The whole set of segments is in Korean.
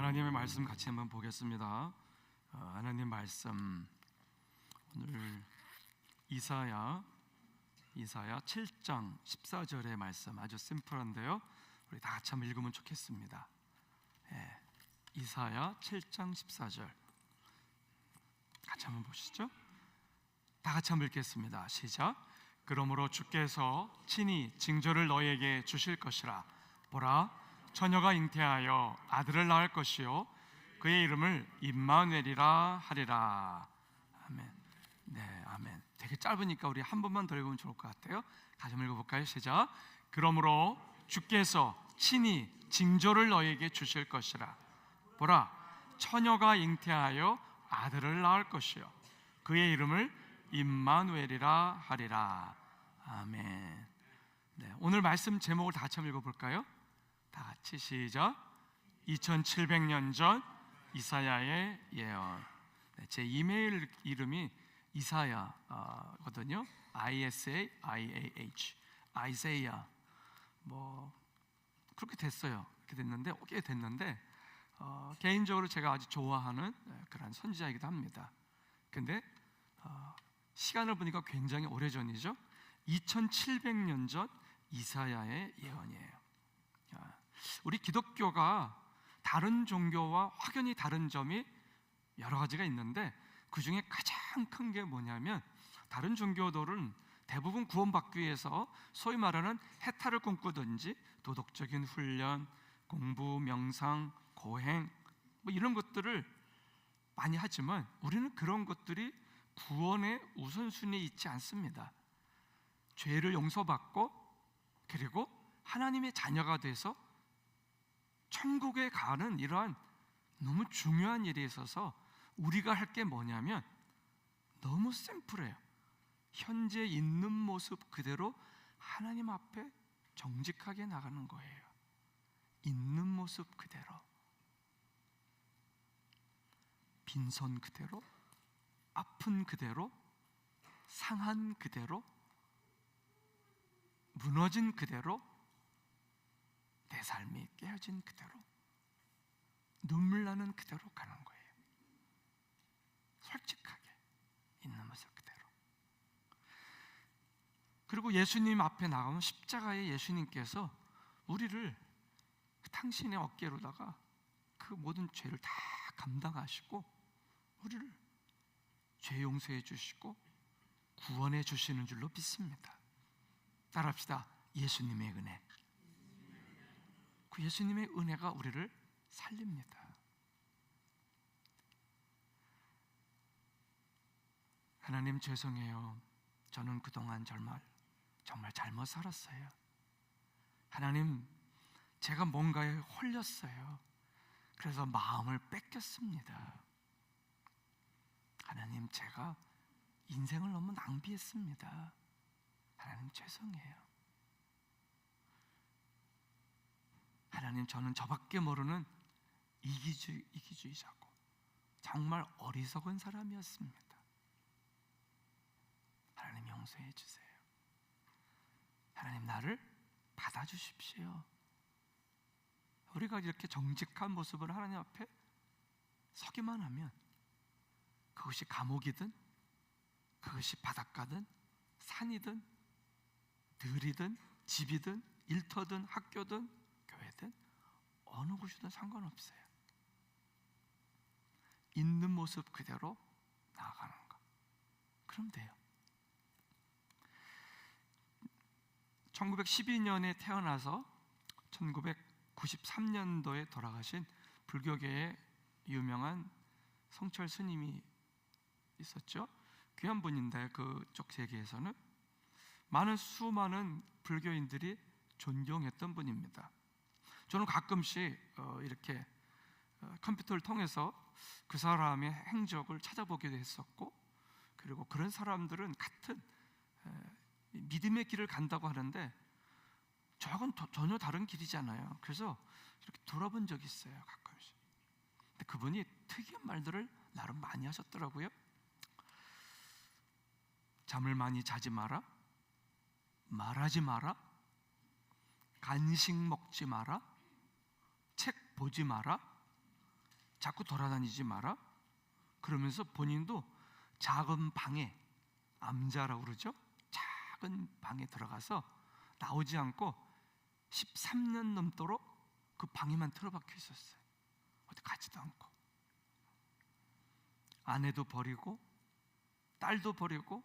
하나님의 말씀 같이 한번 보겠습니다. 하나님 말씀 오늘 이사야 7장 14절의 말씀 아주 심플한데요. 우리 다 같이 한번 읽으면 좋겠습니다. 이사야 7장 14절 같이 한번 보시죠. 다 같이 한번 읽겠습니다. 시작. 그러므로 주께서 친히 징조를 너희에게 주실 것이라. 보라, 처녀가 잉태하여 아들을 낳을 것이요 그의 이름을 임마누엘이라 하리라. 아멘. 네, 아멘. 되게 짧으니까 우리 한 번만 더 읽으면 좋을 것 같아요. 다시 한번 읽어볼까요? 시작. 그러므로 주께서 친히 징조를 너희에게 주실 것이라. 보라, 처녀가 잉태하여 아들을 낳을 것이요 그의 이름을 임마누엘이라 하리라. 아멘. 네, 오늘 말씀 제목을 다 같이 한번 읽어볼까요? 다 같이 시작. 2700년 전 이사야의 예언. 네, 제 이메일 이름이 이사야거든요. ISAIAH, 아이세야. 뭐 그렇게 됐어요. 그렇게 됐는데 꽤 됐는데 개인적으로 제가 아주 좋아하는 그런 선지자이기도 합니다. 근데 시간을 보니까 굉장히 오래전이죠. 2700년 전 이사야의 예언이에요. 우리 기독교가 다른 종교와 확연히 다른 점이 여러 가지가 있는데 그 중에 가장 큰 게 뭐냐면 다른 종교들은 대부분 구원받기 위해서 소위 말하는 해탈을 꿈꾸든지 도덕적인 훈련, 공부, 명상, 고행 뭐 이런 것들을 많이 하지만 우리는 그런 것들이 구원의 우선순위에 있지 않습니다. 죄를 용서받고 그리고 하나님의 자녀가 돼서 천국에 가는 이러한 너무 중요한 일에 있어서 우리가 할 게 뭐냐면 너무 심플해요. 현재 있는 모습 그대로 하나님 앞에 정직하게 나가는 거예요. 있는 모습 그대로, 빈손 그대로, 아픈 그대로, 상한 그대로, 무너진 그대로, 내 삶이 깨어진 그대로, 눈물 나는 그대로 가는 거예요. 솔직하게 있는 모습 그대로. 그리고 예수님 앞에 나가면 십자가에 예수님께서 우리를 당신의 어깨로다가 그 모든 죄를 다 감당하시고 우리를 죄 용서해 주시고 구원해 주시는 줄로 믿습니다. 따라합시다. 예수님의 은혜. 그 예수님의 은혜가 우리를 살립니다. 하나님 죄송해요. 저는 그동안 정말 잘못 살았어요. 하나님, 제가 뭔가에 홀렸어요. 그래서 마음을 뺏겼습니다. 하나님, 제가 인생을 너무 낭비했습니다. 하나님 죄송해요. 하나님, 저는 저밖에 모르는 이기주의자고 정말 어리석은 사람이었습니다. 하나님 용서해 주세요. 하나님, 나를 받아주십시오. 우리가 이렇게 정직한 모습을 하나님 앞에 서기만 하면 그것이 감옥이든 그것이 바닷가든 산이든 들이든 집이든 일터든 학교든 교회든 어느 곳이든 상관없어요. 있는 모습 그대로 나아가는 것. 그럼 돼요. 1912년에 태어나서 1993년도에 돌아가신 불교계의 유명한 성철 스님이 있었죠. 귀한 분인데 그쪽 세계에서는 수많은 불교인들이 존경했던 분입니다. 저는 가끔씩 이렇게 컴퓨터를 통해서 그 사람의 행적을 찾아보기도 했었고, 그리고 그런 사람들은 같은 믿음의 길을 간다고 하는데 저하고는 전혀 다른 길이잖아요. 그래서 이렇게 돌아본 적이 있어요, 가끔씩. 근데 그분이 특이한 말들을 나름 많이 하셨더라고요. 잠을 많이 자지 마라, 말하지 마라, 간식 먹지 마라, 책 보지 마라, 자꾸 돌아다니지 마라. 그러면서 본인도 작은 방에, 암자라고 그러죠? 작은 방에 들어가서 나오지 않고 13년 넘도록 그 방에만 틀어박혀 있었어요. 어디 가지도 않고. 아내도 버리고 딸도 버리고,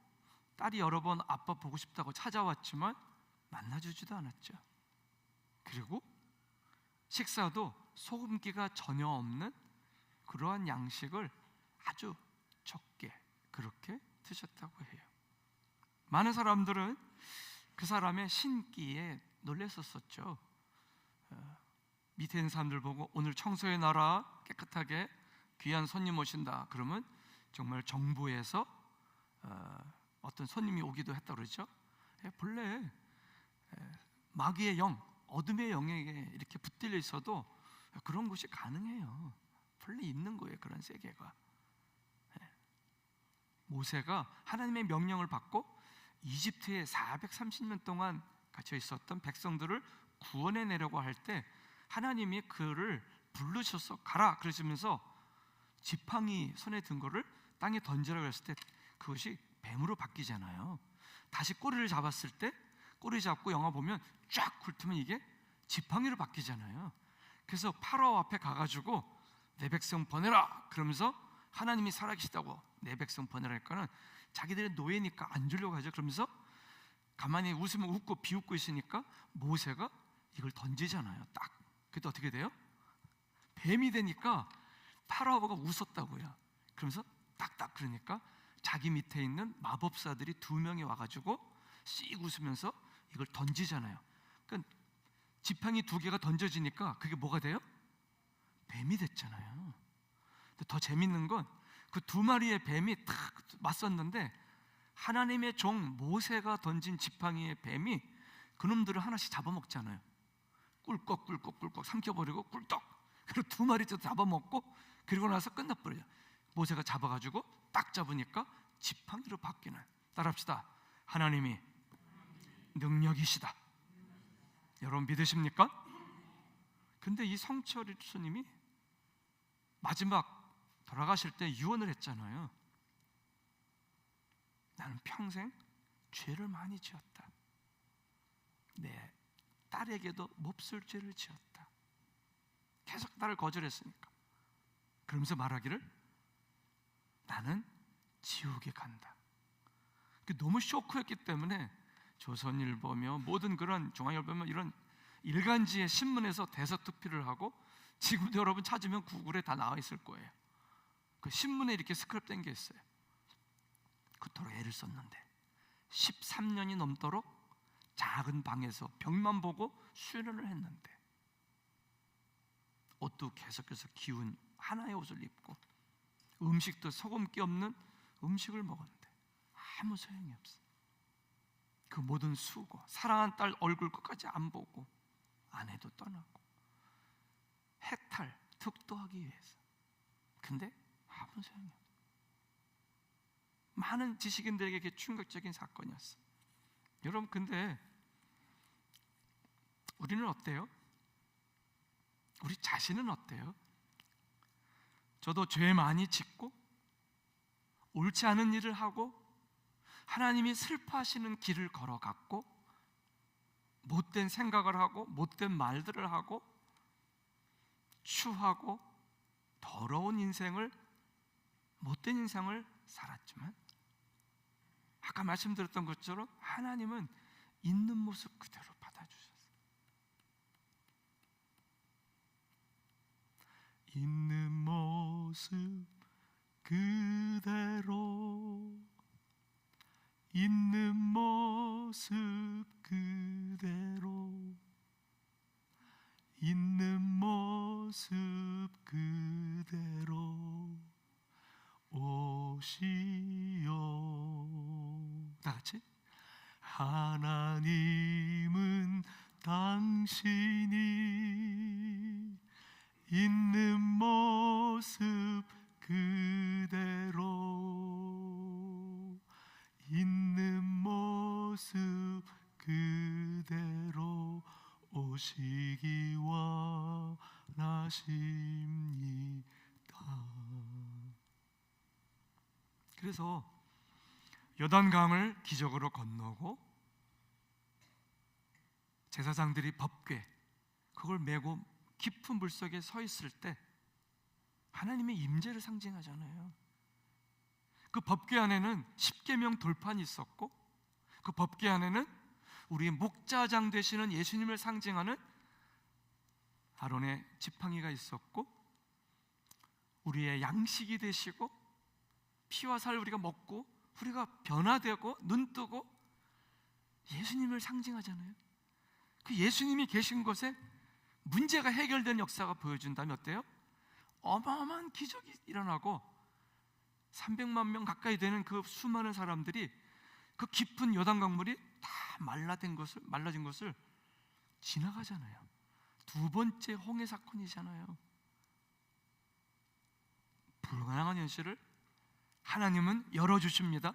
딸이 여러 번 아빠 보고 싶다고 찾아왔지만 만나주지도 않았죠. 그리고 식사도 소금기가 전혀 없는 그러한 양식을 아주 적게 그렇게 드셨다고 해요. 많은 사람들은 그 사람의 신기에 놀랐었죠. 밑에 있는 사람들 보고 오늘 청소해 놔라, 깨끗하게, 귀한 손님 오신다. 그러면 정말 정부에서 어떤 손님이 오기도 했다고 그러죠. 본래 마귀의 영, 어둠의 영에게 이렇게 붙들려 있어도 그런 것이 가능해요. 본래 있는 거예요, 그런 세계가. 모세가 하나님의 명령을 받고 이집트에 430년 동안 갇혀 있었던 백성들을 구원해 내려고 할 때 하나님이 그를 부르셔서 가라 그러시면서 지팡이 손에 든 거를 땅에 던지라고 했을 때 그것이 뱀으로 바뀌잖아요. 다시 꼬리를 잡았을 때 꼬리 잡고 영화 보면 쫙 훑으면 이게 지팡이로 바뀌잖아요. 그래서 파라오 앞에 가가지고 내 백성 보내라 그러면서 하나님이 살아계시다고 내 백성 보내라 할까는 자기들의 노예니까 안 주려고 하죠. 그러면서 가만히 웃으면 웃고 비웃고 있으니까 모세가 이걸 던지잖아요. 딱. 그때 어떻게 돼요? 뱀이 되니까 파라오가 웃었다고요. 그러면서 딱딱 그러니까 자기 밑에 있는 마법사들이 2명이 와가지고 씩 웃으면서 이걸 던지잖아요. 그러니까 지팡이 2개가 던져지니까 그게 뭐가 돼요? 뱀이 됐잖아요. 근데 더 재밌는 건 그 2마리의 뱀이 탁 맞섰는데 하나님의 종 모세가 던진 지팡이의 뱀이 그놈들을 하나씩 잡아먹잖아요. 꿀꺽 삼켜버리고 꿀떡. 그리고 2마리도 잡아먹고 그리고 나서 끝나버려요. 모세가 잡아가지고 딱 잡으니까 지팡이로 바뀌는. 따라합시다. 하나님이 능력이시다. 여러분 믿으십니까? 근데 이 성철이 스님이 마지막 돌아가실 때 유언을 했잖아요. 나는 평생 죄를 많이 지었다. 내 딸에게도 몹쓸 죄를 지었다. 계속 딸을 거절했으니까. 그러면서 말하기를 나는 지옥에 간다. 너무 쇼크했기 때문에 조선일보며 모든 그런 중앙일보며 이런 일간지의 신문에서 대서특필을 하고 지금도 여러분 찾으면 구글에 다 나와 있을 거예요. 그 신문에 이렇게 스크랩된 게 있어요. 그토록 애를 썼는데 13년이 넘도록 작은 방에서 벽만 보고 수련을 했는데 옷도 계속해서 기운 하나의 옷을 입고 음식도 소금기 없는 음식을 먹었는데 아무 소용이 없어. 그 모든 수고, 사랑한 딸 얼굴 끝까지 안 보고 아내도 떠나고 해탈, 득도하기 위해서. 근데 아무 소용이 없어. 많은 지식인들에게 충격적인 사건이었어. 여러분 근데 우리는 어때요? 우리 자신은 어때요? 저도 죄 많이 짓고 옳지 않은 일을 하고 하나님이 슬퍼하시는 길을 걸어갔고 못된 생각을 하고 못된 말들을 하고 추하고 더러운 인생을, 못된 인생을 살았지만 아까 말씀드렸던 것처럼 하나님은 있는 모습 그대로 받아주셨어요. 있는 모습 그대로, 있는 모습 그대로, 있는 모습 그대로 오시오. 다 같이. 하나님은 당신이 있는 모습 그대로, 있는 모습 그대로 오시기 원하십니다. 그래서 요단강을 기적으로 건너고 제사장들이 법궤 그걸 메고 깊은 물속에 서 있을 때 하나님의 임재를 상징하잖아요. 그 법궤 안에는 십계명 돌판이 있었고 그 법궤 안에는 우리의 목자장 되시는 예수님을 상징하는 아론의 지팡이가 있었고 우리의 양식이 되시고 피와 살 우리가 먹고 우리가 변화되고 눈뜨고 예수님을 상징하잖아요. 그 예수님이 계신 곳에 문제가 해결된 역사가 보여준다면 어때요? 어마어마한 기적이 일어나고 300만 명 가까이 되는 그 수많은 사람들이 그 깊은 요단강물이 다 말라진 것을 지나가잖아요. 두 번째 홍해 사건이잖아요. 불가능한 현실을 하나님은 열어주십니다.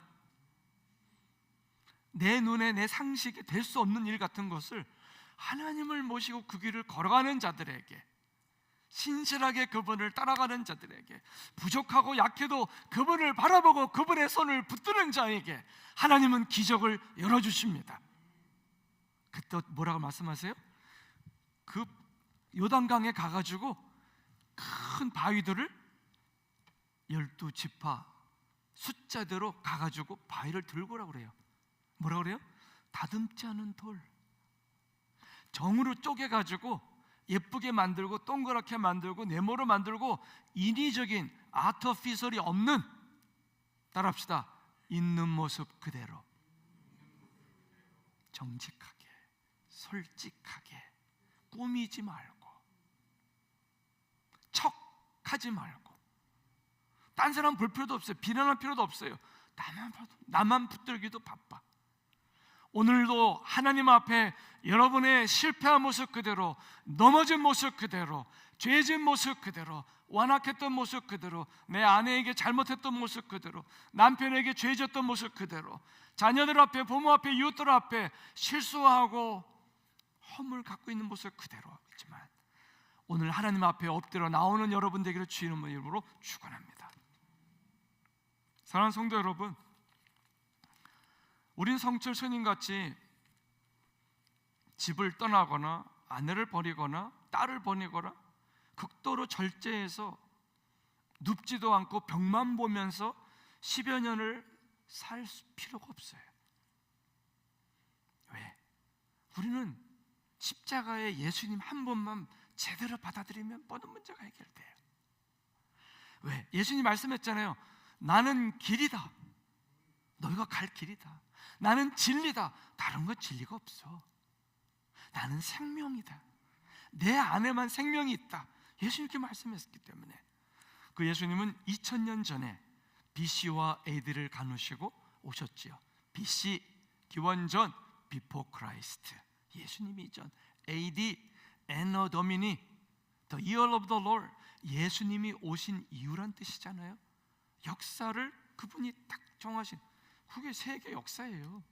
내 눈에 내 상식에 될 수 없는 일 같은 것을 하나님을 모시고 그 길을 걸어가는 자들에게, 신실하게 그분을 따라가는 자들에게, 부족하고 약해도 그분을 바라보고 그분의 손을 붙드는 자에게 하나님은 기적을 열어주십니다. 그때 뭐라고 말씀하세요? 그 요단강에 가가지고 큰 바위들을 12지파 숫자대로 가가지고 바위를 들고 오라고 그래요. 뭐라고 그래요? 다듬지 않은 돌, 정으로 쪼개가지고 예쁘게 만들고 동그랗게 만들고 네모로 만들고 인위적인 아트피셜이 없는, 따라합시다, 있는 모습 그대로 정직하게 솔직하게 꾸미지 말고 척하지 말고 딴 사람 볼 필요도 없어요. 비난할 필요도 없어요. 나만 붙들기도 바빠. 오늘도 하나님 앞에 여러분의 실패한 모습 그대로, 넘어진 모습 그대로, 죄진 모습 그대로, 완악했던 모습 그대로, 내 아내에게 잘못했던 모습 그대로, 남편에게 죄졌던 모습 그대로, 자녀들 앞에, 부모 앞에, 이웃들 앞에 실수하고 허물 갖고 있는 모습 그대로 있지만 오늘 하나님 앞에 엎드려 나오는 여러분 되기를 주의 이름으로 축원합니다. 사랑하는 성도 여러분, 우린 성철 스님같이 집을 떠나거나 아내를 버리거나 딸을 버리거나 극도로 절제해서 눕지도 않고 벽만 보면서 10여 년을 살 필요가 없어요. 왜? 우리는 십자가의 예수님 한 번만 제대로 받아들이면 모든 문제가 해결돼요. 왜? 예수님 말씀했잖아요. 나는 길이다. 너희가 갈 길이다. 나는 진리다. 다른 건 진리가 없어. 나는 생명이다. 내 안에만 생명이 있다. 예수님께 말씀했기 때문에 그 예수님은 2000년 전에 BC와 AD를 가누시고 오셨지요. BC 기원전 Before Christ, 예수님이 이전, AD Anno Domini, The Year of the Lord, 예수님이 오신 이유란 뜻이잖아요. 역사를 그분이 딱 정하신, 그게 세계 역사예요.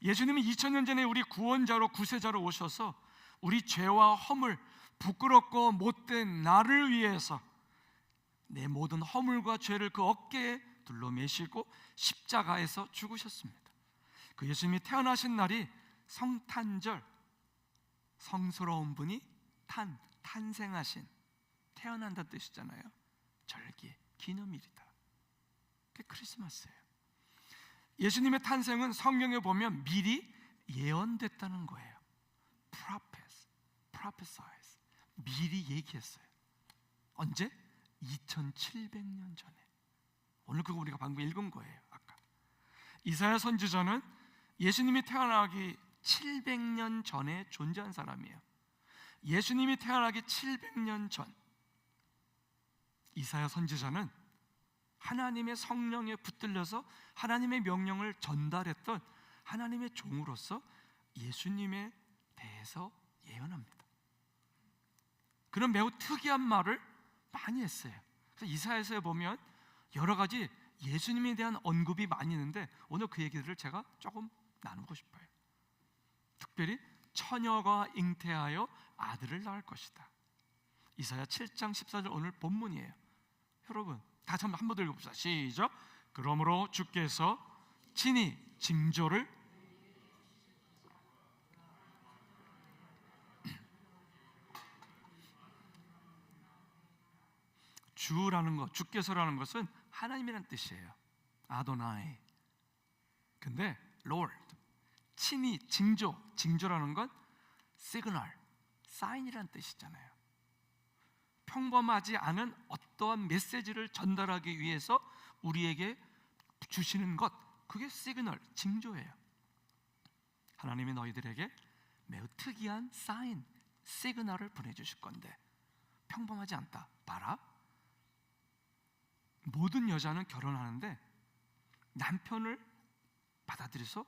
예수님이 2000년 전에 우리 구원자로 구세자로 오셔서 우리 죄와 허물, 부끄럽고 못된 나를 위해서 내 모든 허물과 죄를 그 어깨에 둘러매시고 십자가에서 죽으셨습니다. 그 예수님이 태어나신 날이 성탄절, 성스러운 분이 탄생하신, 태어난다는 뜻이잖아요. 절기, 기념일이다. 그게 크리스마스예요. 예수님의 탄생은 성경에 보면 미리 예언됐다는 거예요. prophesize, 미리 얘기했어요. 언제? 2700년 전에. 오늘 그거 우리가 방금 읽은 거예요. 아까 이사야 선지자는 예수님이 태어나기 700년 전에 존재한 사람이에요. 예수님이 태어나기 700년 전 이사야 선지자는 하나님의 성령에 붙들려서 하나님의 명령을 전달했던 하나님의 종으로서 예수님에 대해서 예언합니다. 그런 매우 특이한 말을 많이 했어요. 그래서 이사야서에 보면 여러 가지 예수님에 대한 언급이 많이 있는데 오늘 그 얘기들을 제가 조금 나누고 싶어요. 특별히 처녀가 잉태하여 아들을 낳을 것이다. 이사야 7장 14절 오늘 본문이에요. 여러분, 다시 한번 더 읽어봅시다. 시작. 그러므로 주께서 친히 징조를 주라는 것, 주께서라는 것은 하나님이란 뜻이에요. 아도나이. 근데 Lord, 친히 징조라는 건 시그널, 사인이란 뜻이잖아요. 평범하지 않은 어떠한 메시지를 전달하기 위해서 우리에게 주시는 것, 그게 시그널, 징조예요. 하나님이 너희들에게 매우 특이한 사인, 시그널을 보내주실 건데 평범하지 않다. 봐라, 모든 여자는 결혼하는데 남편을 받아들여서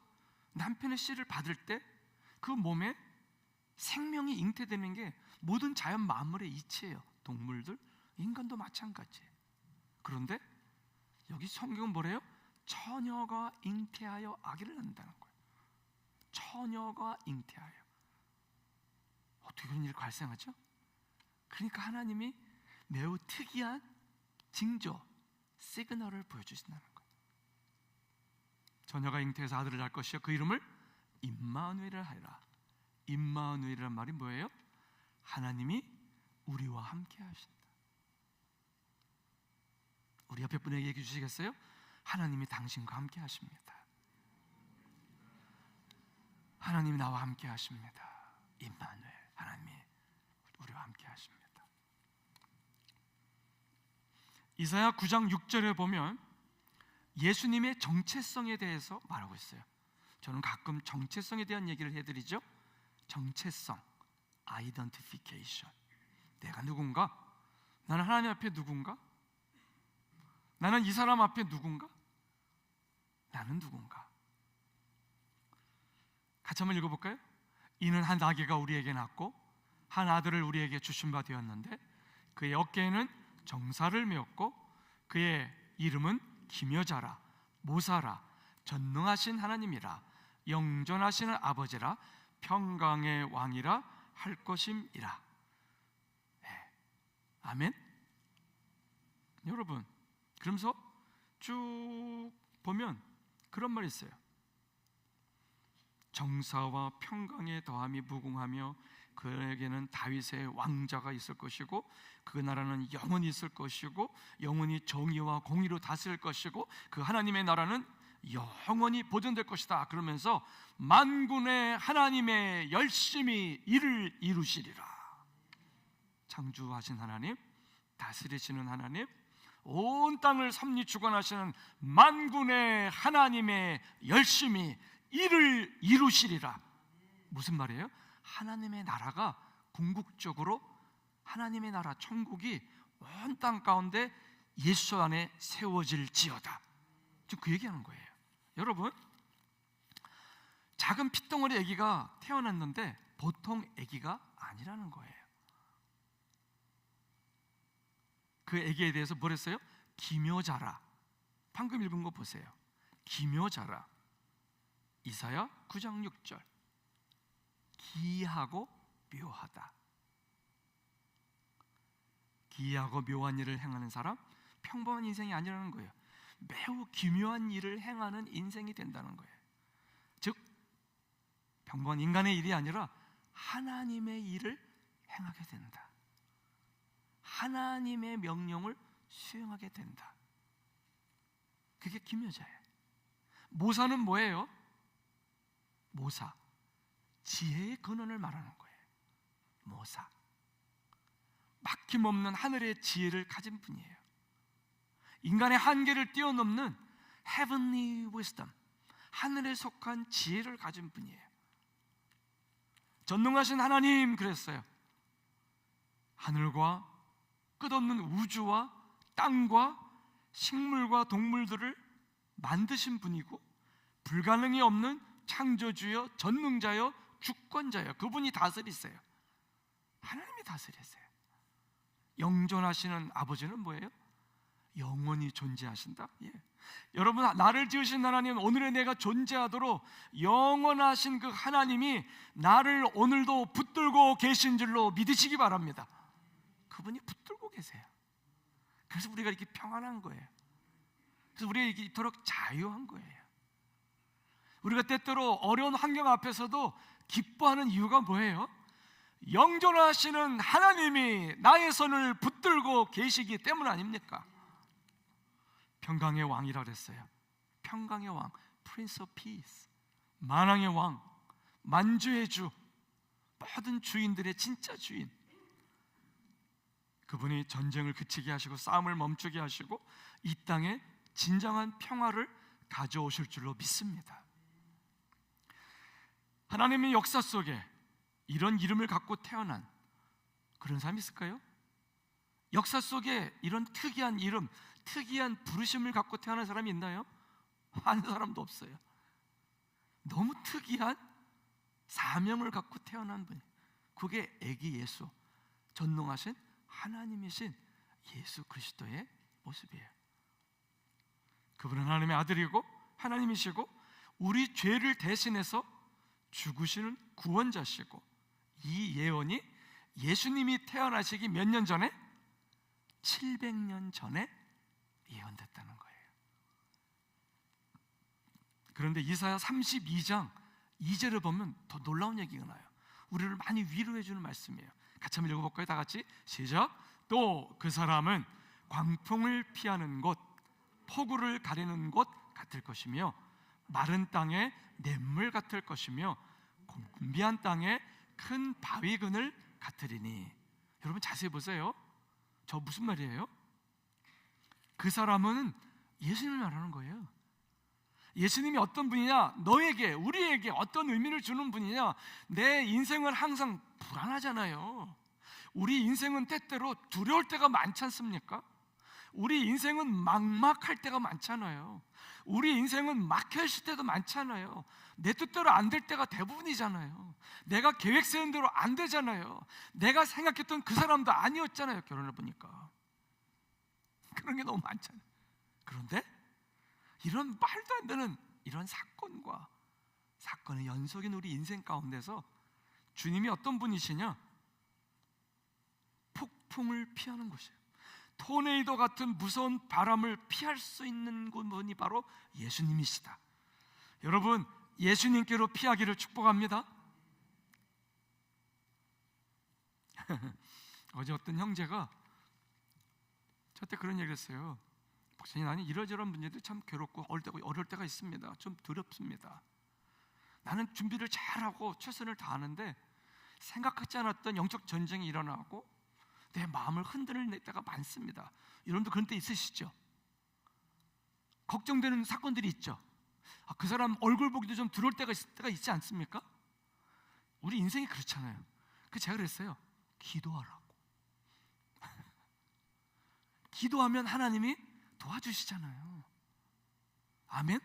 남편의 씨를 받을 때 그 몸에 생명이 잉태되는 게 모든 자연 만물의 이치예요. 동물들, 인간도 마찬가지예요. 그런데 여기 성경은 뭐래요? 처녀가 잉태하여 아기를 낳는다는 거예요. 처녀가 잉태하여. 어떻게 그런 일이 발생하죠? 그러니까 하나님이 매우 특이한 징조, 시그널을 보여주신다는 거예요. 처녀가 잉태해서 아들을 낳을 것이요 그 이름을 임마누엘이라 하리라. 임마누엘이란 말이 뭐예요? 하나님이 우리와 함께 하신다. 우리 옆에 분에게 얘기해 주시겠어요? 하나님이 당신과 함께 하십니다. 하나님이 나와 함께 하십니다. 임마누엘, 하나님이 우리와 함께 하십니다. 이사야 9장 6절에 보면 예수님의 정체성에 대해서 말하고 있어요. 저는 가끔 정체성에 대한 얘기를 해드리죠. 정체성, identification. 내가 누군가? 나는 하나님 앞에 누군가? 나는 이 사람 앞에 누군가? 나는 누군가? 같이 한번 읽어볼까요? 이는 한 아기가 우리에게 낳고 한 아들을 우리에게 주신 바 되었는데 그의 어깨에는 정사를 메었고 그의 이름은 기묘자라, 모사라, 전능하신 하나님이라, 영존하시는 아버지라, 평강의 왕이라 할 것임이라. 네. 아멘. 여러분, 그러면서 쭉 보면 그런 말이 있어요. 정사와 평강의 더함이 무궁하며 그에게는 다윗의 왕자가 있을 것이고 그 나라는 영원히 있을 것이고 영원히 정의와 공의로 다스릴 것이고 그 하나님의 나라는 영원히 보존될 것이다. 그러면서 만군의 하나님의 열심히 일을 이루시리라. 창조하신 하나님, 다스리시는 하나님, 온 땅을 섭리 주관하시는 만군의 하나님의 열심히 일을 이루시리라. 무슨 말이에요? 하나님의 나라가 궁극적으로 하나님의 나라 천국이 온 땅 가운데 예수 안에 세워질지어다. 지금 그 얘기하는 거예요. 여러분, 작은 핏덩어리 아기가 태어났는데 보통 아기가 아니라는 거예요. 그 아기에 대해서 뭘 했어요? 기묘자라. 방금 읽은 거 보세요. 기묘자라. 이사야 9장 6절. 기이하고 묘하다. 기이하고 묘한 일을 행하는 사람, 평범한 인생이 아니라는 거예요. 매우 기묘한 일을 행하는 인생이 된다는 거예요. 즉 평범한 인간의 일이 아니라 하나님의 일을 행하게 된다. 하나님의 명령을 수행하게 된다. 그게 기묘자예요. 모사는 뭐예요? 모사, 지혜의 근원을 말하는 거예요. 모사, 막힘없는 하늘의 지혜를 가진 분이에요. 인간의 한계를 뛰어넘는 heavenly wisdom, 하늘에 속한 지혜를 가진 분이에요. 전능하신 하나님 그랬어요. 하늘과 끝없는 우주와 땅과 식물과 동물들을 만드신 분이고 불가능이 없는 창조주여, 전능자여, 주권자여, 그분이 다스리세요. 하나님이 다스리세요. 영존하시는 아버지는 뭐예요? 영원히 존재하신다. 예. 여러분, 나를 지으신 하나님, 오늘의 내가 존재하도록 영원하신 그 하나님이 나를 오늘도 붙들고 계신 줄로 믿으시기 바랍니다. 그분이 붙들고 계세요. 그래서 우리가 이렇게 평안한 거예요. 그래서 우리가 이렇게 이토록 자유한 거예요. 우리가 때때로 어려운 환경 앞에서도 기뻐하는 이유가 뭐예요? 영존하시는 하나님이 나의 손을 붙들고 계시기 때문 아닙니까? 평강의 왕이라 그랬어요. 평강의 왕, Prince of Peace, 만왕의 왕, 만주의 주, 모든 주인들의 진짜 주인. 그분이 전쟁을 그치게 하시고 싸움을 멈추게 하시고 이 땅에 진정한 평화를 가져오실 줄로 믿습니다. 하나님의 역사 속에 이런 이름을 갖고 태어난 그런 사람이 있을까요? 역사 속에 이런 특이한 이름, 특이한 부르심을 갖고 태어난 사람이 있나요? 한 사람도 없어요. 너무 특이한 사명을 갖고 태어난 분, 그게 애기 예수, 전능하신 하나님이신 예수 그리스도의 모습이에요. 그분은 하나님의 아들이고 하나님이시고 우리 죄를 대신해서 죽으시는 구원자시고, 이 예언이 예수님이 태어나시기 몇 년 전에? 700년 전에 예언됐다는 거예요. 그런데 이사야 32장 2절을 보면 더 놀라운 얘기가 나요. 우리를 많이 위로해 주는 말씀이에요. 같이 한번 읽어볼까요? 다 같이 시작. 또 그 사람은 광풍을 피하는 곳, 폭우를 가리는 곳 같을 것이며 마른 땅에 냇물 같을 것이며 곤비한 땅에 큰 바위 그늘 같으리니. 여러분 자세히 보세요. 저 무슨 말이에요? 그 사람은 예수님을 말하는 거예요. 예수님이 어떤 분이냐? 너에게, 우리에게 어떤 의미를 주는 분이냐? 내 인생은 항상 불안하잖아요. 우리 인생은 때때로 두려울 때가 많지 않습니까? 우리 인생은 막막할 때가 많잖아요. 우리 인생은 막혀있을 때도 많잖아요. 내 뜻대로 안 될 때가 대부분이잖아요. 내가 계획 세운 대로 안 되잖아요. 내가 생각했던 그 사람도 아니었잖아요. 결혼해 보니까 그런 게 너무 많잖아요. 그런데 이런 말도 안 되는 이런 사건의 연속인 우리 인생 가운데서 주님이 어떤 분이시냐? 폭풍을 피하는 것이에요. 토네이도 같은 무서운 바람을 피할 수 있는 분이 바로 예수님이시다. 여러분, 예수님께로 피하기를 축복합니다. 어제 어떤 형제가 저한테 그런 얘기를 했어요. 목사님, 나는 이러저런 문제도 참 괴롭고 어려울 때가 있습니다. 좀 두렵습니다. 나는 준비를 잘하고 최선을 다하는데 생각하지 않았던 영적 전쟁이 일어나고 내 마음을 흔들릴 때가 많습니다. 여러분도 그런 때 있으시죠? 걱정되는 사건들이 있죠. 그 사람 얼굴 보기도 좀 두려울 때가 있지 않습니까? 우리 인생이 그렇잖아요. 그래서 제가 그랬어요. 기도하라고. 기도하면 하나님이 도와주시잖아요. 아멘?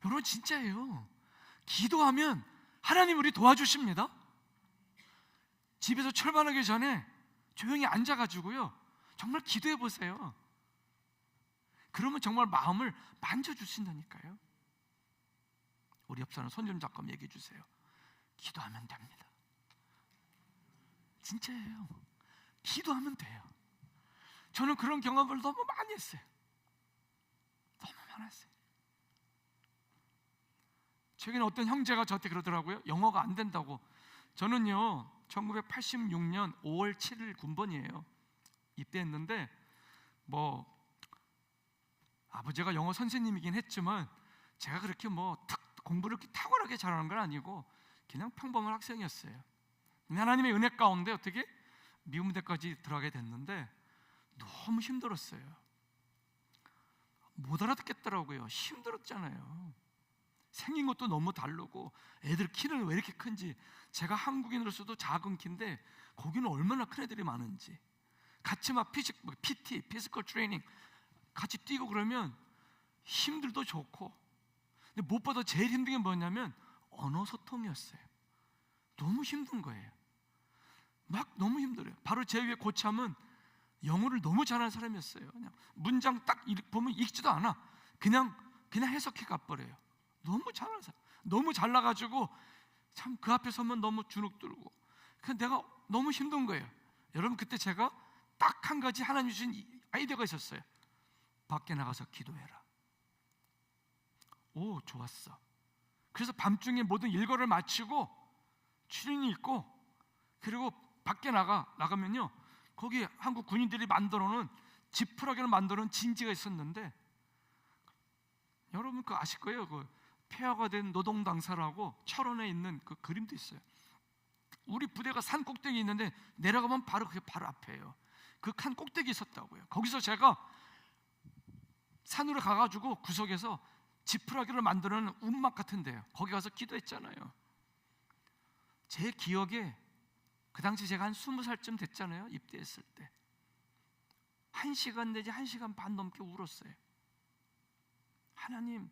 여러분 진짜예요. 기도하면 하나님 우리 도와주십니다. 집에서 출발하기 전에 조용히 앉아가지고요, 정말 기도해 보세요. 그러면 정말 마음을 만져주신다니까요. 우리 옆 사람 손 좀 잡고 얘기해 주세요. 기도하면 됩니다. 진짜예요. 기도하면 돼요. 저는 그런 경험을 너무 많이 했어요. 너무 많았어요. 최근에 어떤 형제가 저한테 그러더라고요. 영어가 안 된다고. 저는요 1986년 5월 7일 군번이에요. 입대했는데 아버지가 영어 선생님이긴 했지만 제가 그렇게 공부를 이렇게 탁월하게 잘하는 건 아니고 그냥 평범한 학생이었어요. 하나님의 은혜 가운데 어떻게 미국대까지 들어가게 됐는데 너무 힘들었어요. 못 알아듣겠더라고요. 힘들었잖아요. 생긴 것도 너무 다르고 애들 키는 왜 이렇게 큰지, 제가 한국인으로서도 작은 키인데 거기는 얼마나 큰 애들이 많은지, 같이 PT, 피지컬 트레이닝 같이 뛰고 그러면 힘들도 좋고, 근데 무엇보다 제일 힘든 게 뭐냐면 언어 소통이었어요. 너무 힘든 거예요. 너무 힘들어요. 바로 제 위에 고참은 영어를 너무 잘하는 사람이었어요. 그냥 문장 딱 보면 읽지도 않아. 그냥 해석해 가버려요. 너무 잘하는 사람, 너무 잘나가지고 참 그 앞에 서면 너무 주눅 들고, 그냥 내가 너무 힘든 거예요. 여러분, 그때 제가 딱 한 가지 하나님 주신 아이디어가 있었어요. 밖에 나가서 기도해라. 오, 좋았어. 그래서 밤중에 모든 일과를 마치고 추리닝 입고, 그리고 밖에 나가면요, 거기 한국 군인들이 만들어 놓은, 지푸라기를 만들어 놓은 진지가 있었는데, 여러분 그거 아실 거예요. 그 폐허가 된 노동당사라고 철원에 있는 그 그림도 있어요. 우리 부대가 산 꼭대기 있는데 내려가면 바로 그게 바로 앞에요. 그 산 꼭대기 있었다고요. 거기서 제가 산으로 가가지고 구석에서 지푸라기를 만드는 움막 같은데요, 거기 가서 기도했잖아요. 제 기억에 그 당시 제가 한 20살쯤 됐잖아요. 입대했을 때 1시간 내지 1시간 반 넘게 울었어요. 하나님,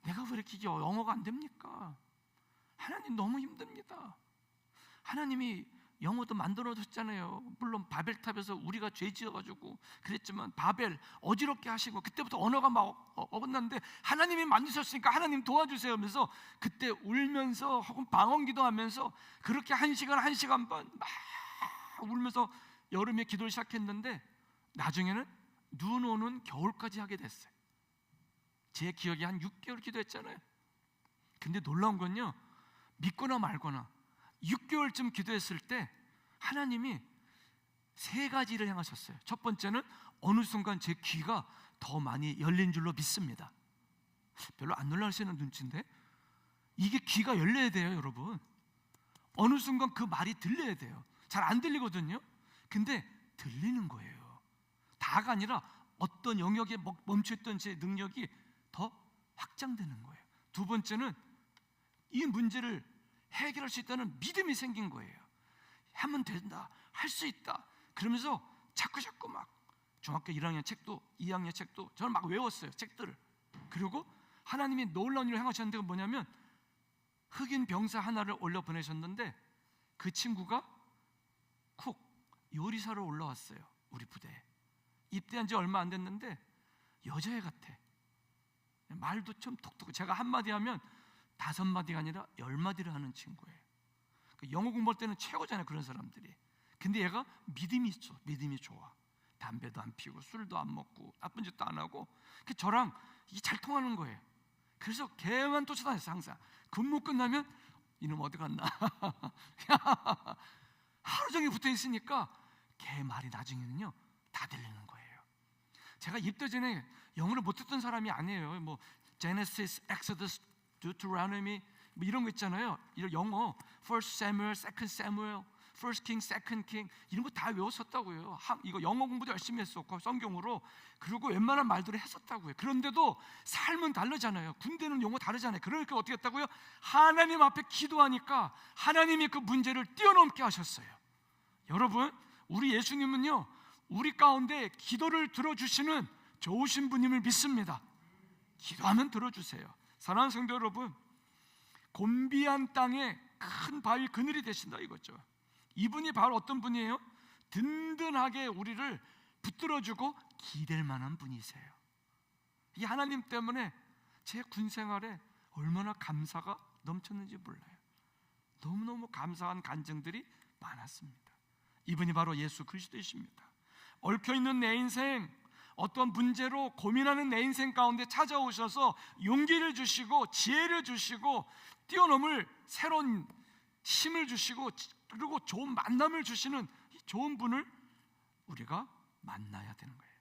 내가 왜 이렇게 영어가 안 됩니까? 하나님, 너무 힘듭니다. 하나님이 영어도 만들어줬잖아요. 물론 바벨탑에서 우리가 죄 지어가지고 그랬지만 바벨 어지럽게 하시고, 그때부터 언어가 막 어긋났는데 하나님이 만드셨으니까 하나님 도와주세요 하면서 그때 울면서 혹은 방언기도 하면서 그렇게 1시간 1시간 반 막 울면서 여름에 기도를 시작했는데, 나중에는 눈 오는 겨울까지 하게 됐어요. 제 기억에 한 6개월 기도했잖아요. 근데 놀라운 건요, 믿거나 말거나 6개월쯤 기도했을 때 하나님이 3가지를 행하셨어요. 첫 번째는 어느 순간 제 귀가 더 많이 열린 줄로 믿습니다. 별로 안 놀라시는 눈치인데 이게 귀가 열려야 돼요, 여러분. 어느 순간 그 말이 들려야 돼요. 잘 안 들리거든요. 근데 들리는 거예요. 다가 아니라 어떤 영역에 멈춰있던 제 능력이 더 확장되는 거예요. 두 번째는 이 문제를 해결할 수 있다는 믿음이 생긴 거예요. 하면 된다, 할 수 있다. 그러면서 자꾸 막 중학교 1학년 책도 2학년 책도 저는 막 외웠어요, 책들을. 그리고 하나님이 놀라운 일을 행하셨는데 뭐냐면, 흑인 병사 하나를 올려 보내셨는데 그 친구가 쿡 요리사로 올라왔어요. 우리 부대에 입대한 지 얼마 안 됐는데 여자애 같아. 말도 좀 톡톡, 제가 한마디 하면 5마디가 아니라 10마디를 하는 친구예요. 영어 공부할 때는 최고잖아요, 그런 사람들이. 근데 얘가 믿음이 있어. 믿음이 좋아. 담배도 안 피우고 술도 안 먹고 나쁜 짓도 안 하고, 저랑 이게 잘 통하는 거예요. 그래서 걔만 쫓아다녔어요. 항상 근무 끝나면 이놈 어디 갔나 하루 종일 붙어 있으니까 걔 말이 나중에는요 다 들리는 거예요. 제가 입대 전에 영어를 못했던 사람이 아니에요. 뭐 제네시스, 엑소더스, Deuteronomy 뭐 이런 거 있잖아요. 이런 영어 First Samuel, Second Samuel, First King, Second King 이런 거 다 외웠었다고요. 이거 영어 공부도 열심히 했었고 성경으로. 그리고 웬만한 말들을 했었다고요. 그런데도 삶은 다르잖아요. 군대는 용어 다르잖아요. 그러니까 어떻게 했다고요? 하나님 앞에 기도하니까 하나님이 그 문제를 뛰어넘게 하셨어요. 여러분, 우리 예수님은요 우리 가운데 기도를 들어주시는 좋으신 분임을 믿습니다. 기도하면 들어주세요. 사랑하는 성도 여러분, 곤비한 땅에 큰 바위 그늘이 되신다 이거죠. 이분이 바로 어떤 분이에요? 든든하게 우리를 붙들어주고 기댈 만한 분이세요. 이 하나님 때문에 제 군 생활에 얼마나 감사가 넘쳤는지 몰라요. 너무너무 감사한 간증들이 많았습니다. 이분이 바로 예수 그리스도이십니다. 얽혀있는 내 인생, 어떤 문제로 고민하는 내 인생 가운데 찾아오셔서 용기를 주시고 지혜를 주시고 뛰어넘을 새로운 힘을 주시고, 그리고 좋은 만남을 주시는 이 좋은 분을 우리가 만나야 되는 거예요.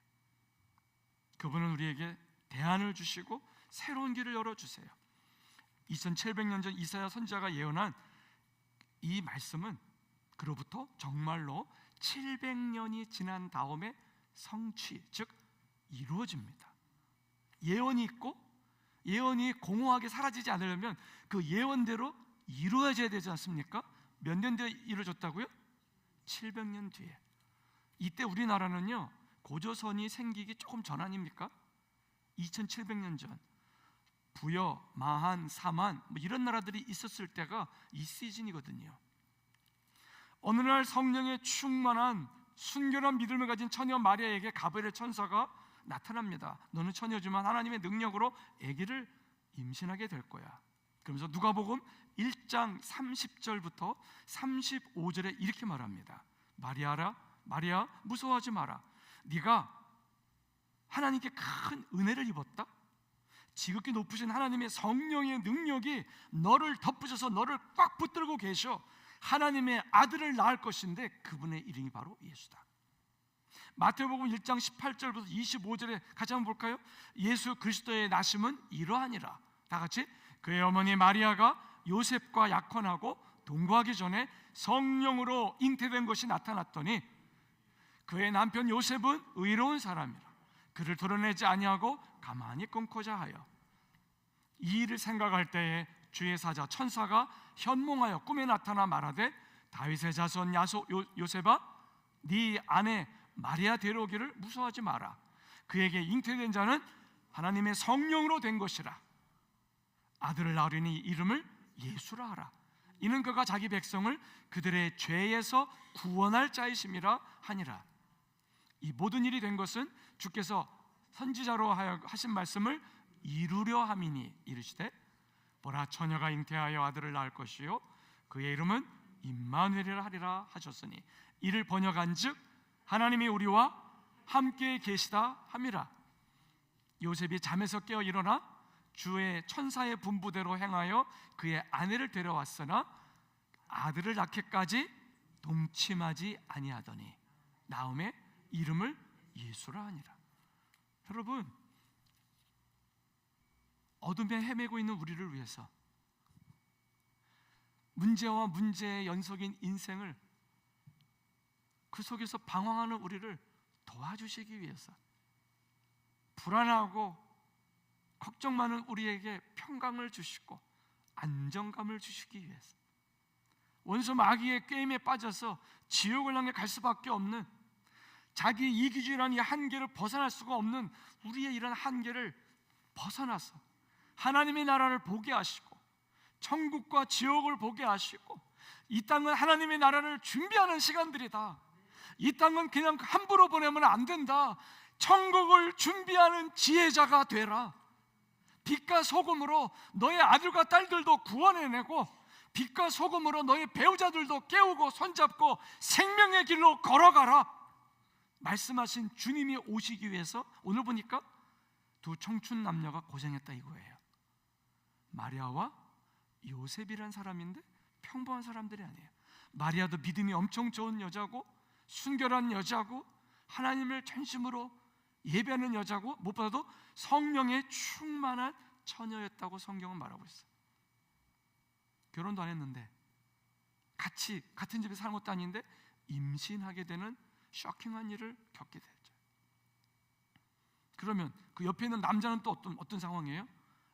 그분은 우리에게 대안을 주시고 새로운 길을 열어주세요. 2700년 전 이사야 선지자가 예언한 이 말씀은 그로부터 정말로 700년이 지난 다음에 성취, 즉 이루어집니다. 예언이 있고 예언이 공허하게 사라지지 않으려면 그 예언대로 이루어져야 되지 않습니까? 몇 년 뒤에 이루어졌다고요? 700년 뒤에. 이때 우리나라는요 고조선이 생기기 조금 전 아닙니까? 2700년 전 부여, 마한, 사만 뭐 이런 나라들이 있었을 때가 이 시즌이거든요. 어느 날 성령에 충만한 순결한 믿음을 가진 처녀 마리아에게 가브리엘 천사가 나타납니다. 너는 처녀지만 하나님의 능력으로 아기를 임신하게 될 거야. 그러면서 누가복음 1장 30절부터 35절에 이렇게 말합니다. 마리아라, 마리아 무서워하지 마라. 네가 하나님께 큰 은혜를 입었다. 지극히 높으신 하나님의 성령의 능력이 너를 덮으셔서 너를 꽉 붙들고 계셔 하나님의 아들을 낳을 것인데 그분의 이름이 바로 예수다. 마태복음 1장 18절부터 25절에 같이 한번 볼까요? 예수 그리스도의 나심은 이러하니라. 다 같이. 그의 어머니 마리아가 요셉과 약혼하고 동거하기 전에 성령으로 잉태된 것이 나타났더니 그의 남편 요셉은 의로운 사람이라. 그를 드러내지 아니하고 가만히 끊고자 하여 이 일을 생각할 때에 주의 사자 천사가 현몽하여 꿈에 나타나 말하되 다윗의 자손 요셉아 네 아내 마리아 데려오기를 무서워하지 마라. 그에게 잉태된 자는 하나님의 성령으로 된 것이라. 아들을 낳으리니 이름을 예수라 하라. 이는 그가 자기 백성을 그들의 죄에서 구원할 자이심이라 하니라. 이 모든 일이 된 것은 주께서 선지자로 하신 말씀을 이루려 함이니 이르시되 보라 처녀가 잉태하여 아들을 낳을 것이요 그의 이름은 임마누엘이라 하리라 하셨으니 이를 번역한즉 하나님이 우리와 함께 계시다 함이라. 요셉이 잠에서 깨어 일어나 주의 천사의 분부대로 행하여 그의 아내를 데려왔으나 아들을 낳기까지 동침하지 아니하더니 나음에 이름을 예수라 하니라. 여러분, 어둠에 헤매고 있는 우리를 위해서 문제와 문제의 연속인 인생을 그 속에서 방황하는 우리를 도와주시기 위해서 불안하고 걱정 많은 우리에게 평강을 주시고 안정감을 주시기 위해서 원수 마귀의 게임에 빠져서 지옥을 향해 갈 수밖에 없는 자기 이기주의라는 이 한계를 벗어날 수가 없는 우리의 이런 한계를 벗어나서 하나님의 나라를 보게 하시고 천국과 지옥을 보게 하시고 이 땅은 하나님의 나라를 준비하는 시간들이다. 이 땅은 그냥 함부로 보내면 안 된다. 천국을 준비하는 지혜자가 되라. 빛과 소금으로 너의 아들과 딸들도 구원해내고 빛과 소금으로 너의 배우자들도 깨우고 손잡고 생명의 길로 걸어가라 말씀하신 주님이 오시기 위해서 오늘 보니까 두 청춘 남녀가 고생했다 이거예요. 마리아와 요셉이란 사람인데 평범한 사람들이 아니에요. 마리아도 믿음이 엄청 좋은 여자고 순결한 여자고 하나님을 전심으로 예배하는 여자고 무엇보다도 성령에 충만한 처녀였다고 성경은 말하고 있어요. 결혼도 안 했는데 같은 집에 사는 것도 아닌데 임신하게 되는 쇼킹한 일을 겪게 되죠. 그러면 그 옆에 있는 남자는 또 어떤 상황이에요?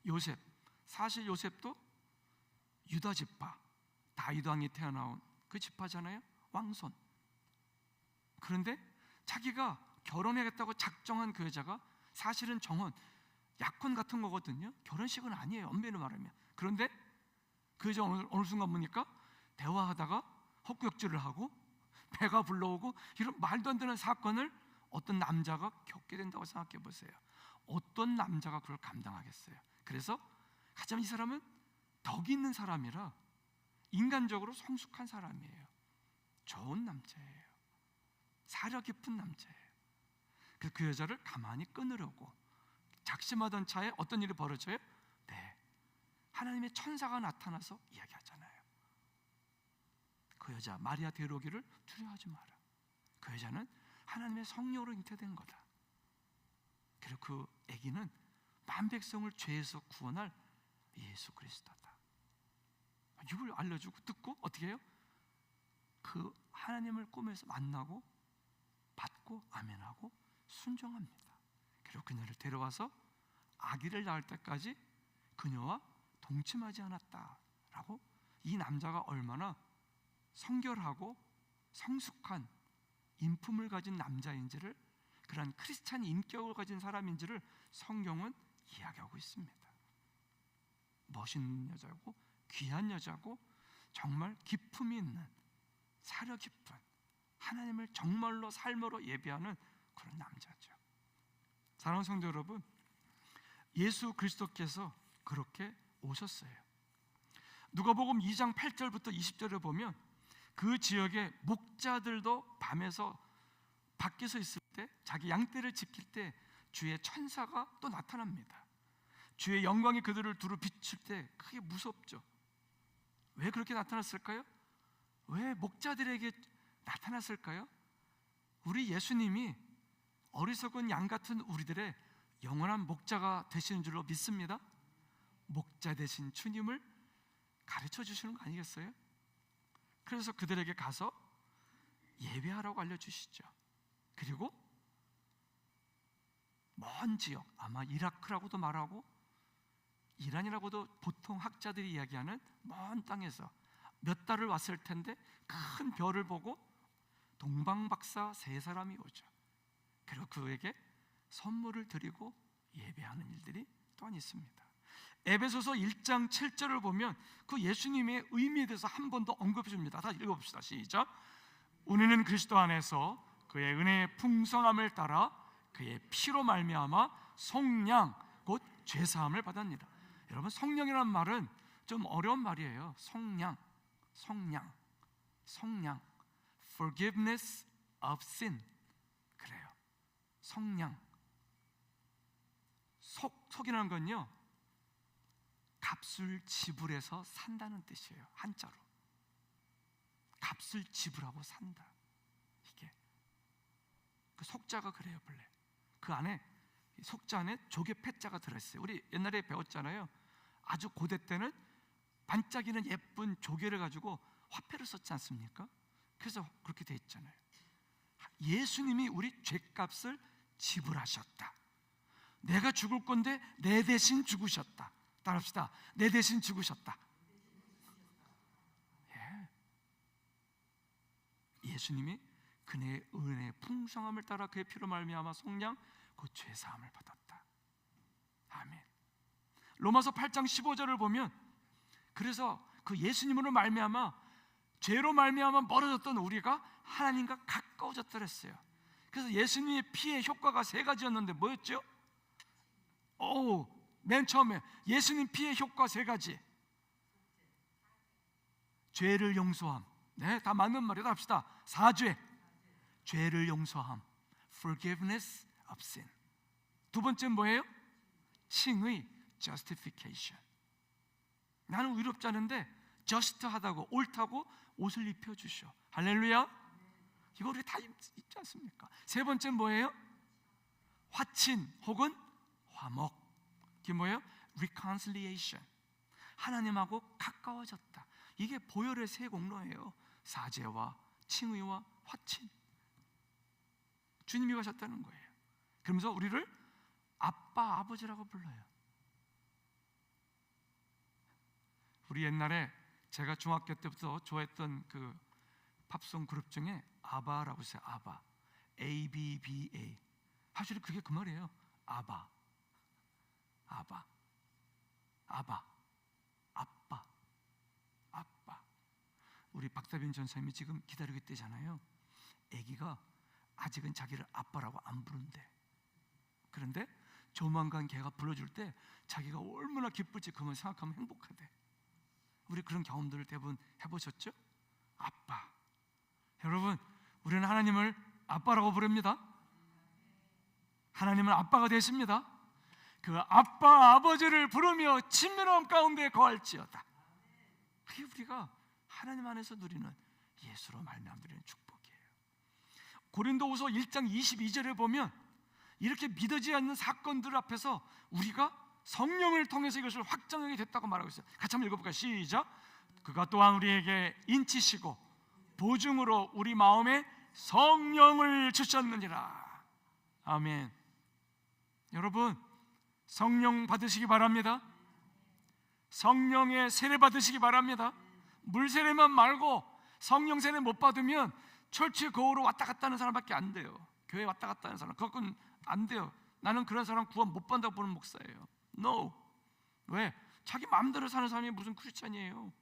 요셉. 사실 요셉도 유다 지파, 다윗 왕이 태어나온 그 지파잖아요. 왕손. 그런데 자기가 결혼하겠다고 작정한 그 여자가 사실은 정혼, 약혼 같은 거거든요. 결혼식은 아니에요, 엄밀히 말하면. 그런데 그 여자 어느 순간 보니까 대화하다가 헛구역질을 하고 배가 불러오고 이런 말도 안 되는 사건을 어떤 남자가 겪게 된다고 생각해 보세요. 어떤 남자가 그걸 감당하겠어요? 그래서 가장 이 사람은 덕이 있는 사람이라 인간적으로 성숙한 사람이에요. 좋은 남자예요. 사려 깊은 남자예요. 그래서 그 여자를 가만히 끊으려고 작심하던 차에 어떤 일이 벌어져요? 네, 하나님의 천사가 나타나서 이야기하잖아요. 그 여자 마리아 데려오기를 두려워하지 마라. 그 여자는 하나님의 성령으로 잉태된 거다. 그리고 그 아기는 만 백성을 죄에서 구원할 예수 그리스도다. 이걸 알려주고 듣고 어떻게 해요? 그 하나님을 꿈에서 만나고 받고 아멘하고 순종합니다. 그리고 그녀를 데려와서 아기를 낳을 때까지 그녀와 동침하지 않았다라고 이 남자가 얼마나 성결하고 성숙한 인품을 가진 남자인지를, 그러한 크리스찬 인격을 가진 사람인지를 성경은 이야기하고 있습니다. 멋있는 여자고 귀한 여자고 정말 기품이 있는 사려 깊은 하나님을 정말로 삶으로 예배하는 그런 남자죠. 사랑하는 성도 여러분, 예수 그리스도께서 그렇게 오셨어요. 누가복음 2장 8절부터 20절을 보면 그 지역의 목자들도 밤에서 밖에서 있을 때 자기 양떼를 지킬 때 주의 천사가 또 나타납니다. 주의 영광이 그들을 두루 비출 때 크게 무섭죠. 왜 그렇게 나타났을까요? 왜 목자들에게 나타났을까요? 우리 예수님이 어리석은 양 같은 우리들의 영원한 목자가 되시는 줄로 믿습니다. 목자 되신 주님을 가르쳐 주시는 거 아니겠어요? 그래서 그들에게 가서 예배하라고 알려주시죠. 그리고 먼 지역, 아마 이라크라고도 말하고 이란이라고도 보통 학자들이 이야기하는 먼 땅에서 몇 달을 왔을 텐데 큰 별을 보고 동방박사 3사람이 오죠. 그리고 그에게 선물을 드리고 예배하는 일들이 또한 있습니다. 에베소서 1장 7절을 보면 그 예수님의 의미에 대해서 한 번 더 언급해 줍니다. 다 읽어봅시다. 시작. 우리는 그리스도 안에서 그의 은혜의 풍성함을 따라 그의 피로 말미암아 속량 곧 죄사함을 받았느니라. 여러분, 성령이라는 말은 좀 어려운 말이에요. 속량, forgiveness of sin. 그래요. 속량. 속이라는 건요, 값을 지불해서 산다는 뜻이에요. 한자로 값을 지불하고 산다. 이게 그 속자가 그래요. 본래 그 안에, 속자 안에 조개 패자가 들어있어요. 우리 옛날에 배웠잖아요. 아주 고대 때는 반짝이는 예쁜 조개를 가지고 화폐를 썼지 않습니까? 그래서 그렇게 돼 있잖아요. 예수님이 우리 죄값을 지불하셨다. 내가 죽을 건데 내 대신 죽으셨다. 따라합시다. 내 대신 죽으셨다. 예. 예수님이 그의 은혜의 풍성함을 따라 그의 피로 말미암아 속량 그 죄사함을 받았다. 아멘. 로마서 8장 15절을 보면, 그래서 그 예수님으로 말미암아 죄로 말미암아 멀어졌던 우리가 하나님과 가까워졌다 그랬어요. 그래서 예수님의 피의 효과가 3가지였는데 뭐였죠? 맨 처음에 예수님 피의 효과 3가지. 죄를 용서함. 네, 다 맞는 말이다. 합시다. 사죄, 죄를 용서함, forgiveness of sin. 두 번째는 뭐예요? 칭의, justification. 나는 의롭지 않은데 just하다고, 옳다고 옷을 입혀주셔. 할렐루야. 이거 우리 다 입지 않습니까? 세 번째는 뭐예요? 화친 혹은 화목. 이게 뭐예요? reconciliation. 하나님하고 가까워졌다. 이게 보혈의 세 공로예요. 사죄와 칭의와 화친. 주님이 가셨다는 거예요. 그러면서 우리를 아빠, 아버지라고 불러요. 우리 옛날에 제가 중학교 때부터 좋아했던 그 팝송 그룹 중에 아바라고 있어요. 아바, ABBA. 사실 그게 그 말이에요. 아바, 아바, 아바, 아빠, 아빠. 우리 박다빈 전사님이 지금 기다리고 있대잖아요. 아기가 아직은 자기를 아빠라고 안 부른대. 그런데 조만간 걔가 불러줄 때 자기가 얼마나 기쁠지 그만 생각하면 행복하대. 우리 그런 경험들을 대부분 해보셨죠? 아빠. 여러분, 우리는 하나님을 아빠라고 부릅니다. 하나님은 아빠가 되십니다. 그 아빠, 아버지를 부르며 친밀함 가운데 거할지어다. 그게 우리가 하나님 안에서 누리는, 예수로 말미암아 누리는 축복이에요. 고린도후서 1장 22절에 보면 이렇게 믿어지지 않는 사건들 앞에서 우리가 성령을 통해서 이것을 확정하게 됐다고 말하고 있어요. 같이 한번 읽어볼까요? 시작. 그가 또한 우리에게 인치시고 보증으로 우리 마음에 성령을 주셨느니라. 아멘. 여러분, 성령 받으시기 바랍니다. 성령의 세례 받으시기 바랍니다. 물 세례만 말고 성령 세례 못 받으면 철치 거울로 왔다 갔다 하는 사람밖에 안 돼요. 교회 왔다 갔다 하는 사람, 그건 안 돼요. 나는 그런 사람 구원 못 받는다고 보는 목사예요. No. 왜? 자기 마음대로 사는 사람이 무슨 크리스찬이에요?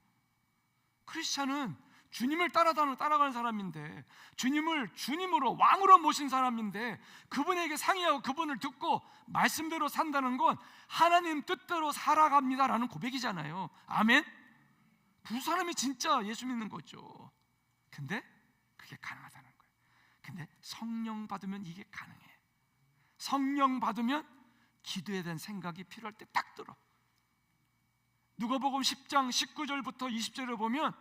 크리스찬은 주님을 따라가는 사람인데, 주님을 주님으로 왕으로 모신 사람인데, 그분에게 상의하고 그분을 듣고 말씀대로 산다는 건 하나님 뜻대로 살아갑니다라는 고백이잖아요. 아멘? 두 사람이 진짜 예수 믿는 거죠. 근데 그게 가능하다는 거예요. 근데 성령 받으면 이게 가능해. 성령 받으면 기도에 대한 생각이 필요할 때 딱 들어. 누가복음 10장 19절부터 20절을 보면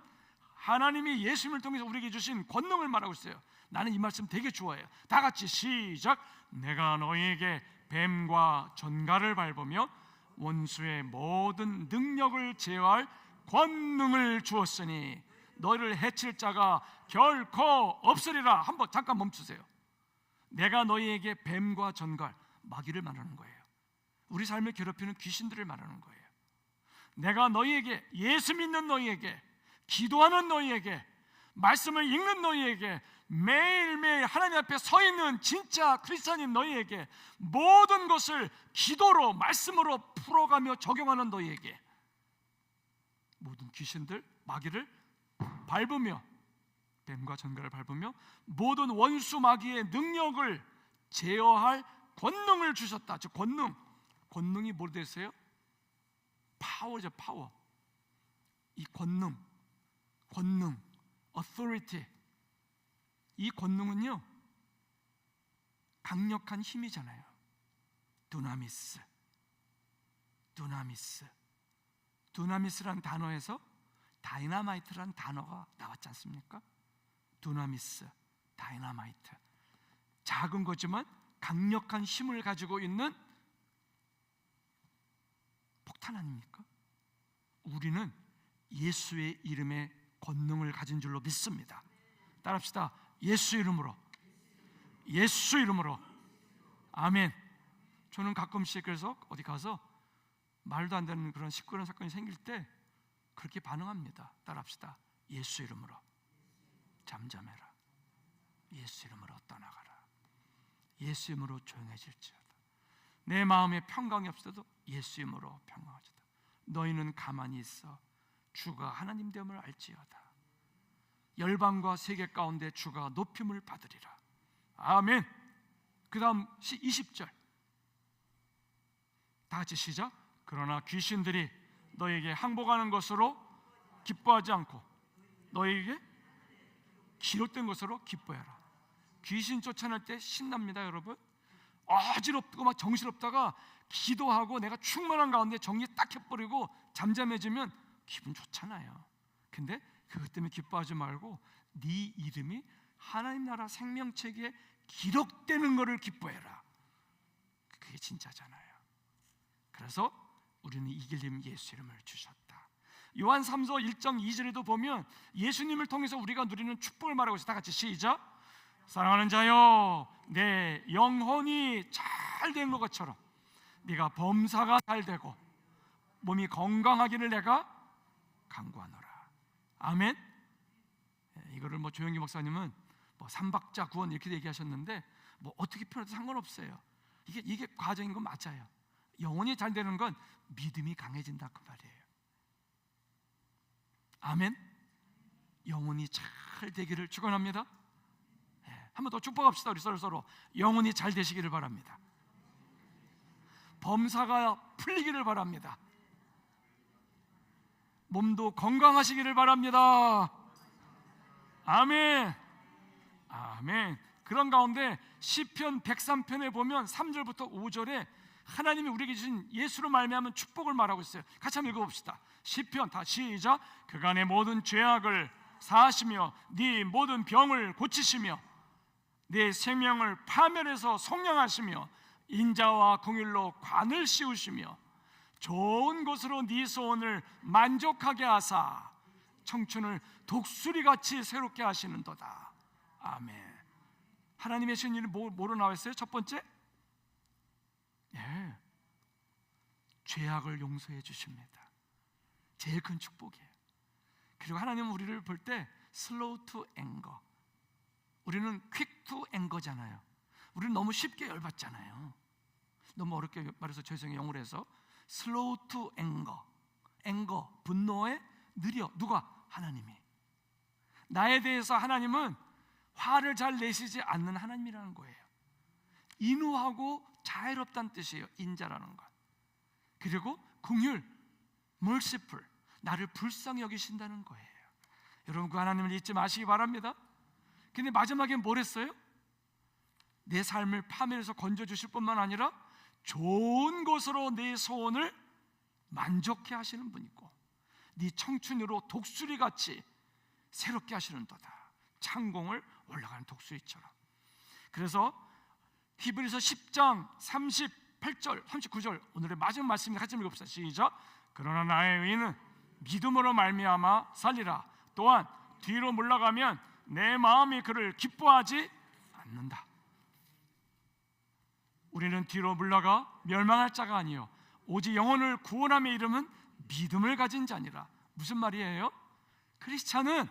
하나님이 예수님을 통해서 우리에게 주신 권능을 말하고 있어요. 나는 이 말씀 되게 좋아해요. 다 같이 시작. 내가 너희에게 뱀과 전갈을 밟으며 원수의 모든 능력을 제어할 권능을 주었으니 너희를 해칠 자가 결코 없으리라. 한번 잠깐 멈추세요. 내가 너희에게 뱀과 전갈, 마귀를 말하는 거예요. 우리 삶을 괴롭히는 귀신들을 말하는 거예요. 내가 너희에게, 예수 믿는 너희에게, 기도하는 너희에게, 말씀을 읽는 너희에게, 매일매일 하나님 앞에 서 있는 진짜 크리스찬인 너희에게 모든 것을 기도로, 말씀으로 풀어가며 적용하는 너희에게 모든 귀신들, 마귀를 밟으며, 뱀과 전갈을 밟으며 모든 원수 마귀의 능력을 제어할 권능을 주셨다. 즉 권능이 뭘 됐어요? 파워죠. 파워. 이 권능, authority, 이 권능은요 강력한 힘이잖아요. 두나미스란 단어에서 다이나마이트란 단어가 나왔지 않습니까? 두나미스, 다이나마이트. 작은 거지만 강력한 힘을 가지고 있는 폭탄 아닙니까? 우리는 예수의 이름에 권능을 가진 줄로 믿습니다. 따라합시다. 예수 이름으로, 예수 이름으로. 아멘. 저는 가끔씩 그래서 어디 가서 말도 안 되는 그런 시끄러운 사건이 생길 때 그렇게 반응합니다. 따라합시다. 예수 이름으로 잠잠해라. 예수 이름으로 떠나가라. 예수 이름으로 조용해질지어다. 내 마음에 평강이 없어도 예수 이름으로 평강하지다. 너희는 가만히 있어 주가 하나님 됨을 알지어다. 열방과 세계 가운데 주가 높임을 받으리라. 아멘. 그 다음 20절 다 같이 시작. 그러나 귀신들이 너에게 항복하는 것으로 기뻐하지 않고 너에게 기록된 것으로 기뻐해라. 귀신 쫓아낼 때 신납니다, 여러분. 어지럽고 막 정신없다가 기도하고 내가 충만한 가운데 정리 딱 해버리고 잠잠해지면 기분 좋잖아요. 근데 그것 때문에 기뻐하지 말고 네 이름이 하나님 나라 생명책에 기록되는 것을 기뻐해라. 그게 진짜잖아요. 그래서 우리는 이길 힘 예수 이름을 주셨다. 요한 3서 1장 2절에도 보면 예수님을 통해서 우리가 누리는 축복을 말하고 있어요. 다 같이 시작. 사랑하는 자여, 내 영혼이 잘 된 것처럼 네가 범사가 잘 되고 몸이 건강하기를 내가 간구하노라. 아멘. 이거를 뭐 조영기 목사님은 뭐 삼박자 구원 이렇게 얘기하셨는데 뭐 어떻게 표현해도 상관없어요. 이게 과정인 건 맞아요. 영혼이 잘 되는 건 믿음이 강해진다 그 말이에요. 아멘. 영혼이 잘 되기를 축원합니다. 한 번 더 축복합시다. 우리 서로 영혼이 잘 되시기를 바랍니다. 범사가 풀리기를 바랍니다. 몸도 건강하시기를 바랍니다. 아멘. 아멘. 그런 가운데 시편 103편에 보면 3절부터 5절에 하나님이 우리에게 주신 예수로 말미암은 축복을 말하고 있어요. 같이 한번 읽어봅시다. 시편 다 시작. 그가 내 모든 죄악을 사하시며 네 모든 병을 고치시며 내 생명을 파멸해서 속량하시며 인자와 공율로 관을 씌우시며 좋은 것으로 네 소원을 만족하게 하사 청춘을 독수리같이 새롭게 하시는도다. 아멘. 하나님의 신 일이 뭐로 나와 있어요? 첫 번째, 죄악을 용서해 주십니다. 제일 큰 축복이에요. 그리고 하나님은 우리를 볼 때 slow to anger, 우리는 quick to anger잖아요. 우리는 너무 쉽게 열받잖아요. 너무 어렵게 말해서 죄송해요. 영어로 해서 slow to anger, 분노에 느려. 누가? 하나님이. 나에 대해서 하나님은 화를 잘 내시지 않는 하나님이라는 거예요. 인후하고 자애롭다는 뜻이에요. 인자라는 것. 그리고 긍휼, merciful, 나를 불쌍히 여기신다는 거예요. 여러분 그 하나님을 잊지 마시기 바랍니다. 근데 마지막에 뭘 했어요? 내 삶을 파멸해서 건져주실 뿐만 아니라 좋은 것으로 내 소원을 만족해 하시는 분이고 네 청춘으로 독수리같이 새롭게 하시는도다. 창공을 올라가는 독수리처럼. 그래서 히브리서 10장 38절 39절 오늘의 마지막 말씀입니다. 같이 읽읍시다. 시작. 그러나 나의 의인은 믿음으로 말미암아 살리라. 또한 뒤로 물러가면 내 마음이 그를 기뻐하지 않는다. 우리는 뒤로 물러가 멸망할 자가 아니요 오직 영혼을 구원함에 이름은 믿음을 가진 자니라. 무슨 말이에요? 크리스찬은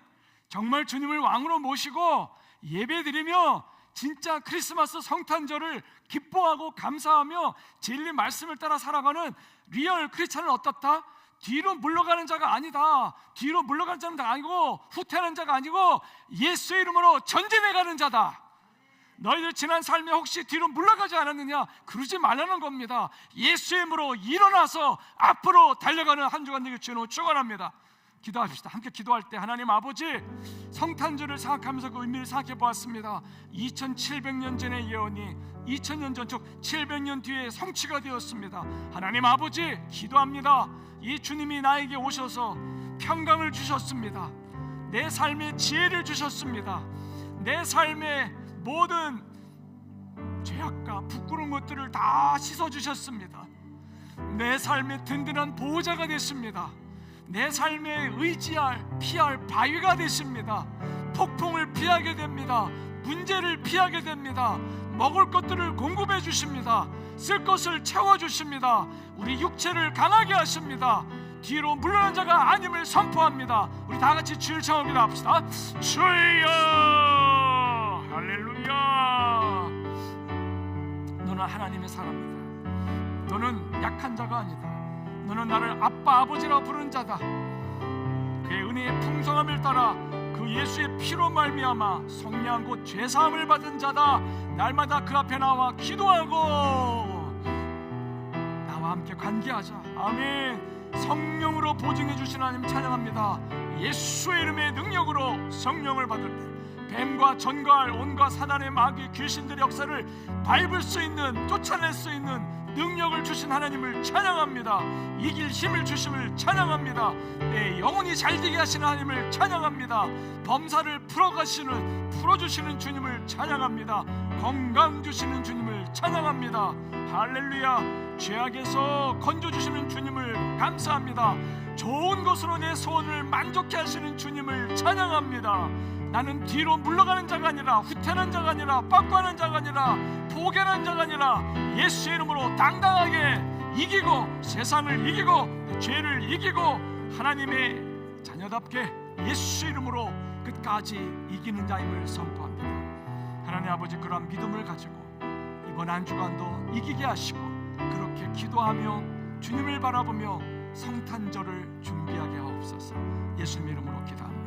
정말 주님을 왕으로 모시고 예배드리며 진짜 크리스마스 성탄절을 기뻐하고 감사하며 진리 말씀을 따라 살아가는 리얼 크리스찬은 어떻다? 뒤로 물러가는 자가 아니다. 뒤로 물러가는 자는 아니고 후퇴하는 자가 아니고 예수의 이름으로 전진해가는 자다. 너희들 지난 삶에 혹시 뒤로 물러가지 않았느냐? 그러지 말라는 겁니다. 예수의 이름으로 일어나서 앞으로 달려가는 한 주간 되길 주님으로 축원합니다. 기도합시다. 함께 기도할 때 하나님 아버지, 성탄절을 생각하면서 그 의미를 생각해 보았습니다. 2700년 전의 예언이 2000년 전, 즉 700년 뒤에 성취가 되었습니다. 하나님 아버지, 기도합니다. 이 주님이 나에게 오셔서 평강을 주셨습니다. 내 삶에 지혜를 주셨습니다. 내 삶의 모든 죄악과 부끄러운 것들을 다 씻어주셨습니다. 내 삶의 든든한 보호자가 됐습니다. 내 삶에 의지할, 피할 바위가 되십니다. 폭풍을 피하게 됩니다. 문제를 피하게 됩니다. 먹을 것들을 공급해 주십니다. 쓸 것을 채워주십니다. 우리 육체를 강하게 하십니다. 뒤로 물러난 자가 아님을 선포합니다. 우리 다 같이 주를 청하고 기도합시다. 주여, 할렐루야. 너는 하나님의 사람이다. 너는 약한 자가 아니다. 너는 나를 아빠 아버지라 부르는 자다. 그의 은혜의 풍성함을 따라 그 예수의 피로 말미암아 성령한 곧 죄사함을 받은 자다. 날마다 그 앞에 나와 기도하고 나와 함께 관계하자. 아멘. 성령으로 보증해 주신 하나님 찬양합니다. 예수의 이름의 능력으로 성령을 받을 때 뱀과 전갈 온갖 사단의 마귀 귀신들의 역사를 밟을 수 있는, 쫓아낼 수 있는 능력을 주신 하나님을 찬양합니다. 이길 힘을 주심을 찬양합니다. 내 영혼이 잘되게 하시는 하나님을 찬양합니다. 범사를 풀어주시는 주님을 찬양합니다. 건강 주시는 주님을 찬양합니다. 할렐루야. 죄악에서 건져주시는 주님을 감사합니다. 좋은 것으로 내 소원을 만족케 하시는 주님을 찬양합니다. 나는 뒤로 물러가는 자가 아니라 후퇴하는 자가 아니라 빠꾸하는 자가 아니라 포기하는 자가 아니라 예수의 이름으로 당당하게 이기고 세상을 이기고 죄를 이기고 하나님의 자녀답게 예수의 이름으로 끝까지 이기는 자임을 선포합니다. 하나님 아버지, 그러한 믿음을 가지고 이번 한 주간도 이기게 하시고 그렇게 기도하며 주님을 바라보며 성탄절을 준비하게 하옵소서. 예수님 이름으로 기도합니다.